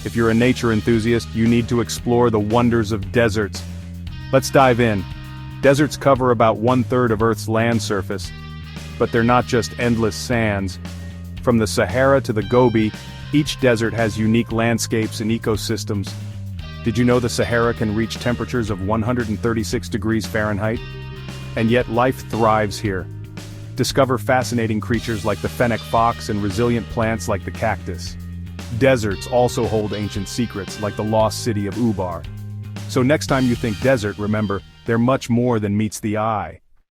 If you're a nature enthusiast, you need to explore the wonders of deserts. Let's dive in. Deserts cover about 1/3 of Earth's land surface. But they're not just endless sands. From the Sahara to the Gobi, each desert has unique landscapes and ecosystems. Did you know the Sahara can reach temperatures of 136 degrees Fahrenheit? And yet life thrives here. Discover fascinating creatures like the fennec fox and resilient plants like the cactus. Deserts also hold ancient secrets like the lost city of Ubar. So next time you think desert, remember, they're much more than meets the eye.